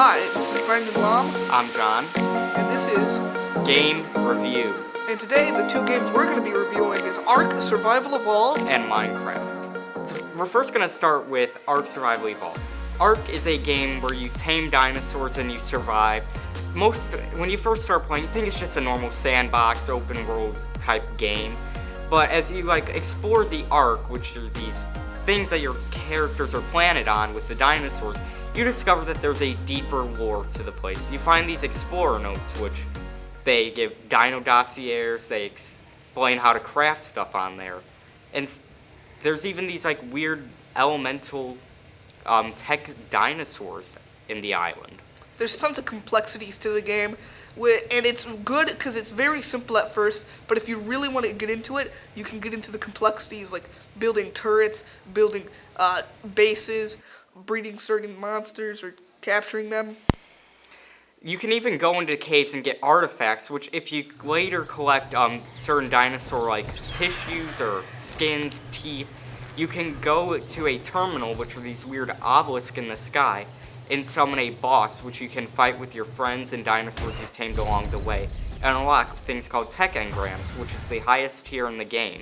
Hi, this is Brendan Lom, I'm John. and this is Game Review. And today the two games we're going to be reviewing is ARK Survival Evolved And Minecraft. So we're first going to start with ARK Survival Evolved. ARK is a game where you tame dinosaurs and you survive. When you first start playing, you think it's just a normal sandbox, open world type game. But as you explore the Ark, which are these things that your characters are planted on with the dinosaurs, you discover that there's a deeper lore to the place. You find these explorer notes, which they give dino dossiers, they explain how to craft stuff on there. And there's even these weird elemental tech dinosaurs in the island. There's tons of complexities to the game, and it's good because it's very simple at first, but if you really want to get into it, you can get into the complexities like building turrets, building bases, breeding certain monsters, or capturing them. You can even go into caves and get artifacts, which if you later collect certain dinosaur tissues or skins, teeth, you can go to a terminal, which are these weird obelisks in the sky, and summon a boss, which you can fight with your friends and dinosaurs you've tamed along the way, and unlock things called tech engrams, which is the highest tier in the game.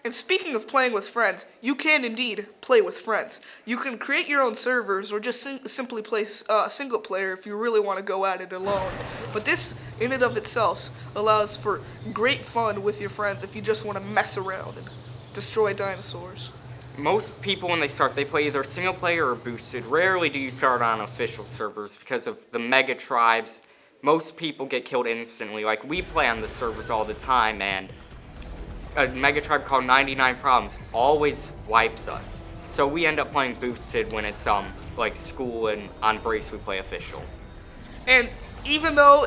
And speaking of playing with friends, you can indeed play with friends. You can create your own servers or just simply play single player if you really want to go at it alone. But this, in and of itself, allows for great fun with your friends if you just want to mess around and destroy dinosaurs. Most people, when they start, they play either single player or boosted. Rarely do you start on official servers because of the mega tribes. Most people get killed instantly. We play on the servers all the time, and a mega tribe called 99 Problems always wipes us. So we end up playing boosted when it's school, and on breaks we play official. And even though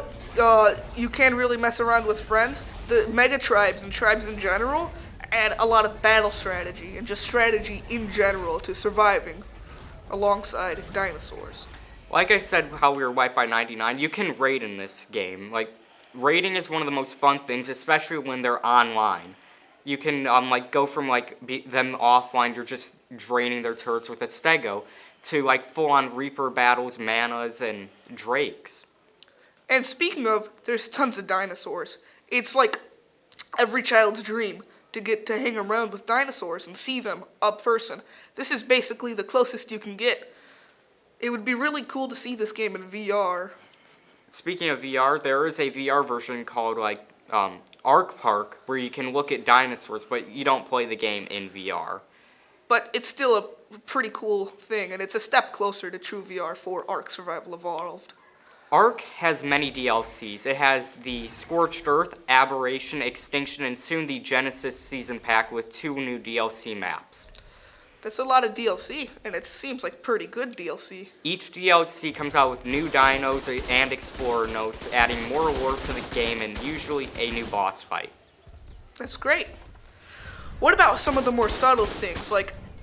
you can really mess around with friends, the mega tribes and tribes in general add a lot of battle strategy and just strategy in general to surviving alongside dinosaurs. Like I said, how we were wiped by 99, you can raid in this game. Raiding is one of the most fun things, especially when they're online. You can go from them offline, you're just draining their turrets with a stego, to full-on Reaper battles, manas, and drakes. And speaking of, there's tons of dinosaurs. It's like every child's dream to get to hang around with dinosaurs and see them up person. This is basically the closest you can get. It would be really cool to see this game in VR. Speaking of VR, there is a VR version called ARK Park, where you can look at dinosaurs, but you don't play the game in VR. But it's still a pretty cool thing, and it's a step closer to true VR for ARK Survival Evolved. ARK has many DLCs. It has the Scorched Earth, Aberration, Extinction, and soon the Genesis Season Pack with 2 new DLC maps. That's a lot of DLC, and it seems like pretty good DLC. Each DLC comes out with new dinos and explorer notes, adding more lore to the game and usually a new boss fight. That's great. What about some of the more subtle things,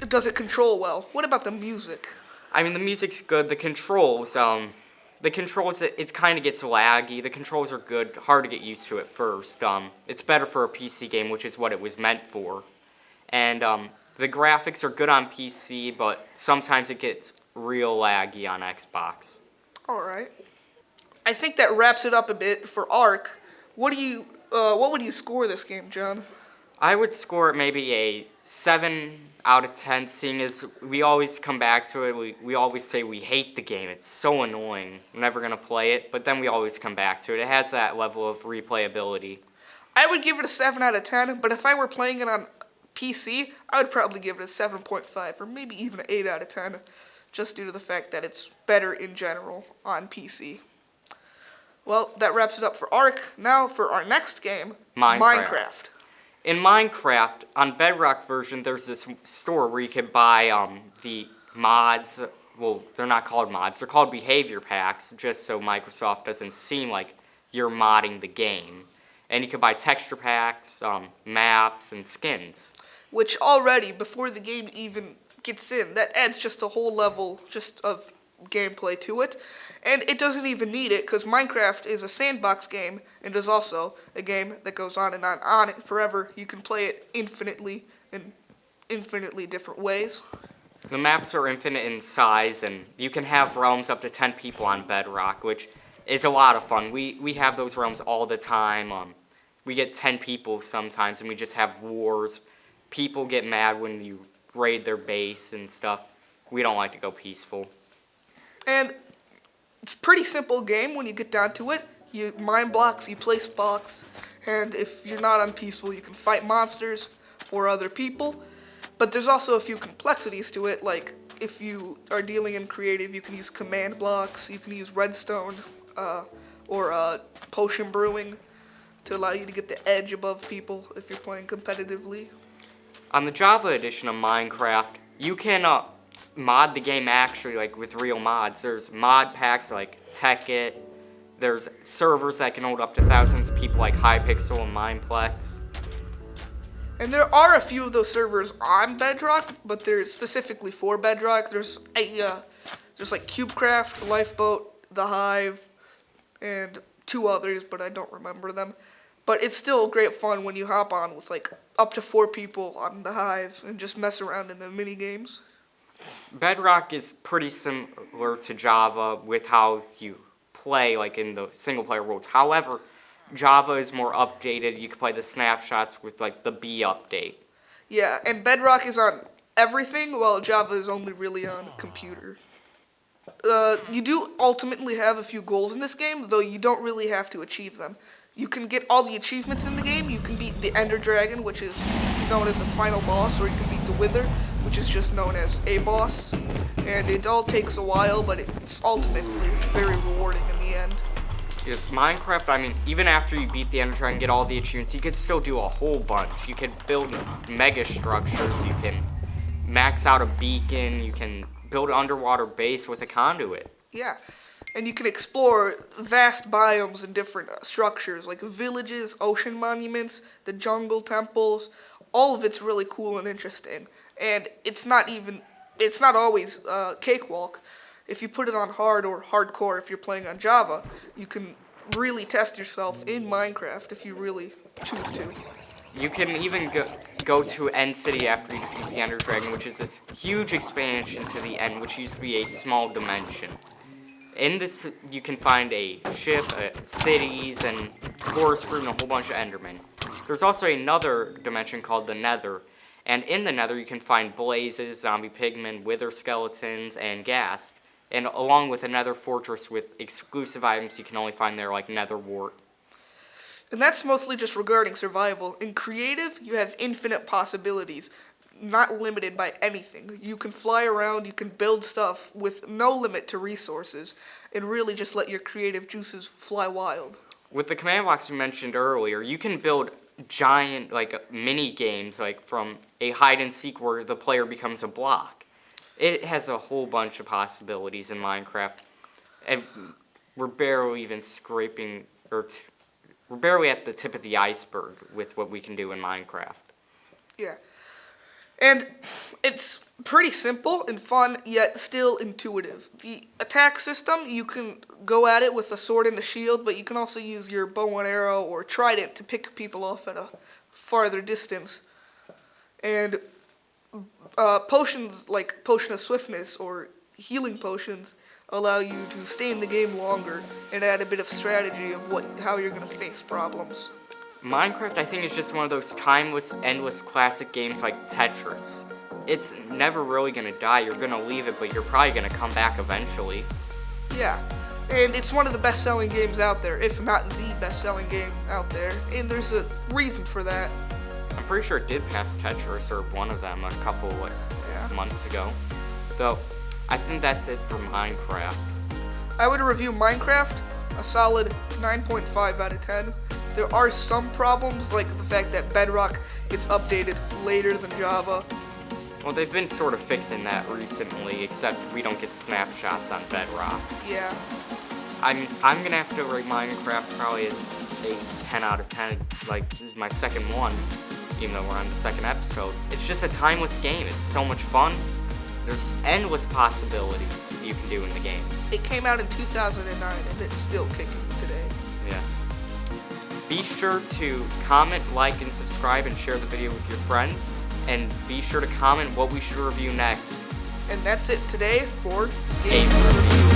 does it control well? What about the music? I mean, the music's good. The controls, it kind of gets laggy. The controls are good, hard to get used to at first. It's better for a PC game, which is what it was meant for. And the graphics are good on PC, but sometimes it gets real laggy on Xbox. Alright. I think that wraps it up a bit for ARK. What would you score this game, John? I would score it maybe a 7 out of 10, seeing as we always come back to it. We always say we hate the game. It's so annoying. We're never going to play it, but then we always come back to it. It has that level of replayability. I would give it a 7 out of 10, but if I were playing it on PC, I would probably give it a 7.5 or maybe even an 8 out of 10, just due to the fact that it's better in general on PC. Well, that wraps it up for ARK. Now for our next game, Minecraft. In Minecraft, on Bedrock version, there's this store where you can buy the mods. Well, they're not called mods. They're called behavior packs, just so Microsoft doesn't seem like you're modding the game. And you can buy texture packs, maps, and skins. Which already, before the game even gets in, that adds just a whole level just of gameplay to it. And it doesn't even need it, because Minecraft is a sandbox game, and is also a game that goes on and on forever. You can play it infinitely in infinitely different ways. The maps are infinite in size, and you can have realms up to 10 people on Bedrock, which is a lot of fun. We have those realms all the time. We get 10 people sometimes, and we just have wars. People get mad when you raid their base and stuff. We don't like to go peaceful. And it's a pretty simple game when you get down to it. You mine blocks, you place blocks, and if you're not on peaceful, you can fight monsters or other people. But there's also a few complexities to it, like if you are dealing in creative, you can use command blocks, you can use redstone, or potion brewing to allow you to get the edge above people if you're playing competitively. On the Java edition of Minecraft, you can mod the game actually, like with real mods. There's mod packs like TechIt. There's servers that can hold up to thousands of people like Hypixel and Mineplex. And there are a few of those servers on Bedrock, but they're specifically for Bedrock. There's like CubeCraft, Lifeboat, The Hive, and 2 others, but I don't remember them. But it's still great fun when you hop on with like up to 4 people on The Hive and just mess around in the mini games. Bedrock is pretty similar to Java with how you play, like in the single player worlds. However, Java is more updated. You can play the snapshots with like the B update. Yeah, and Bedrock is on everything, while Java is only really on computer. You do ultimately have a few goals in this game, though you don't really have to achieve them. You can get all the achievements in the game. You can beat the Ender Dragon, which is known as the final boss, or you can beat the Wither, which is just known as a boss. And it all takes a while, but it's ultimately very rewarding in the end. Yes, Minecraft, I mean, even after you beat the Ender Dragon and get all the achievements, you could still do a whole bunch. You could build mega structures, you can max out a beacon, you can build an underwater base with a conduit. Yeah, and you can explore vast biomes and different structures, like villages, ocean monuments, the jungle temples. All of it's really cool and interesting. And it's not always cakewalk. If you put it on hard or hardcore, if you're playing on Java, you can really test yourself in Minecraft if you really choose to. You can even go to End City after you defeat the Ender Dragon, which is this huge expansion to the end, which used to be a small dimension. In this, you can find a ship, cities, and forest fruit, and a whole bunch of Endermen. There's also another dimension called the Nether, and in the Nether you can find blazes, zombie pigmen, wither skeletons, and ghast. And along with another fortress with exclusive items you can only find there, like nether wart. And that's mostly just regarding survival. In creative, you have infinite possibilities, not limited by anything. You can fly around, you can build stuff with no limit to resources, and really just let your creative juices fly wild. With the command blocks you mentioned earlier, you can build giant, like, mini games, like from a hide and seek where the player becomes a block. It has a whole bunch of possibilities in Minecraft, and we're barely even scraping, we're barely at the tip of the iceberg with what we can do in Minecraft. Yeah, and it's pretty simple and fun, yet still intuitive. The attack system, you can go at it with a sword and a shield, but you can also use your bow and arrow or trident to pick people off at a farther distance. And potions like Potion of Swiftness or healing potions allow you to stay in the game longer and add a bit of strategy of how you're going to face problems. Minecraft, I think, is just one of those timeless, endless classic games like Tetris. It's never really going to die. You're going to leave it, but you're probably going to come back eventually. Yeah, and it's one of the best-selling games out there, if not the best-selling game out there, and there's a reason for that. I'm pretty sure it did pass Tetris, or one of them, a couple months ago. Though, I think that's it for Minecraft. I would review Minecraft a solid 9.5 out of 10. There are some problems, like the fact that Bedrock gets updated later than Java. Well, they've been sort of fixing that recently, except we don't get snapshots on Bedrock. Yeah. I'm gonna have to rate Minecraft probably as a 10 out of 10. Like, this is my second one, even though we're on the second episode. It's just a timeless game. It's so much fun. There's endless possibilities you can do in the game. It came out in 2009, and it's still kicking today. Yes. Be sure to comment, like, and subscribe, and share the video with your friends. And be sure to comment what we should review next. And that's it today for Game Review.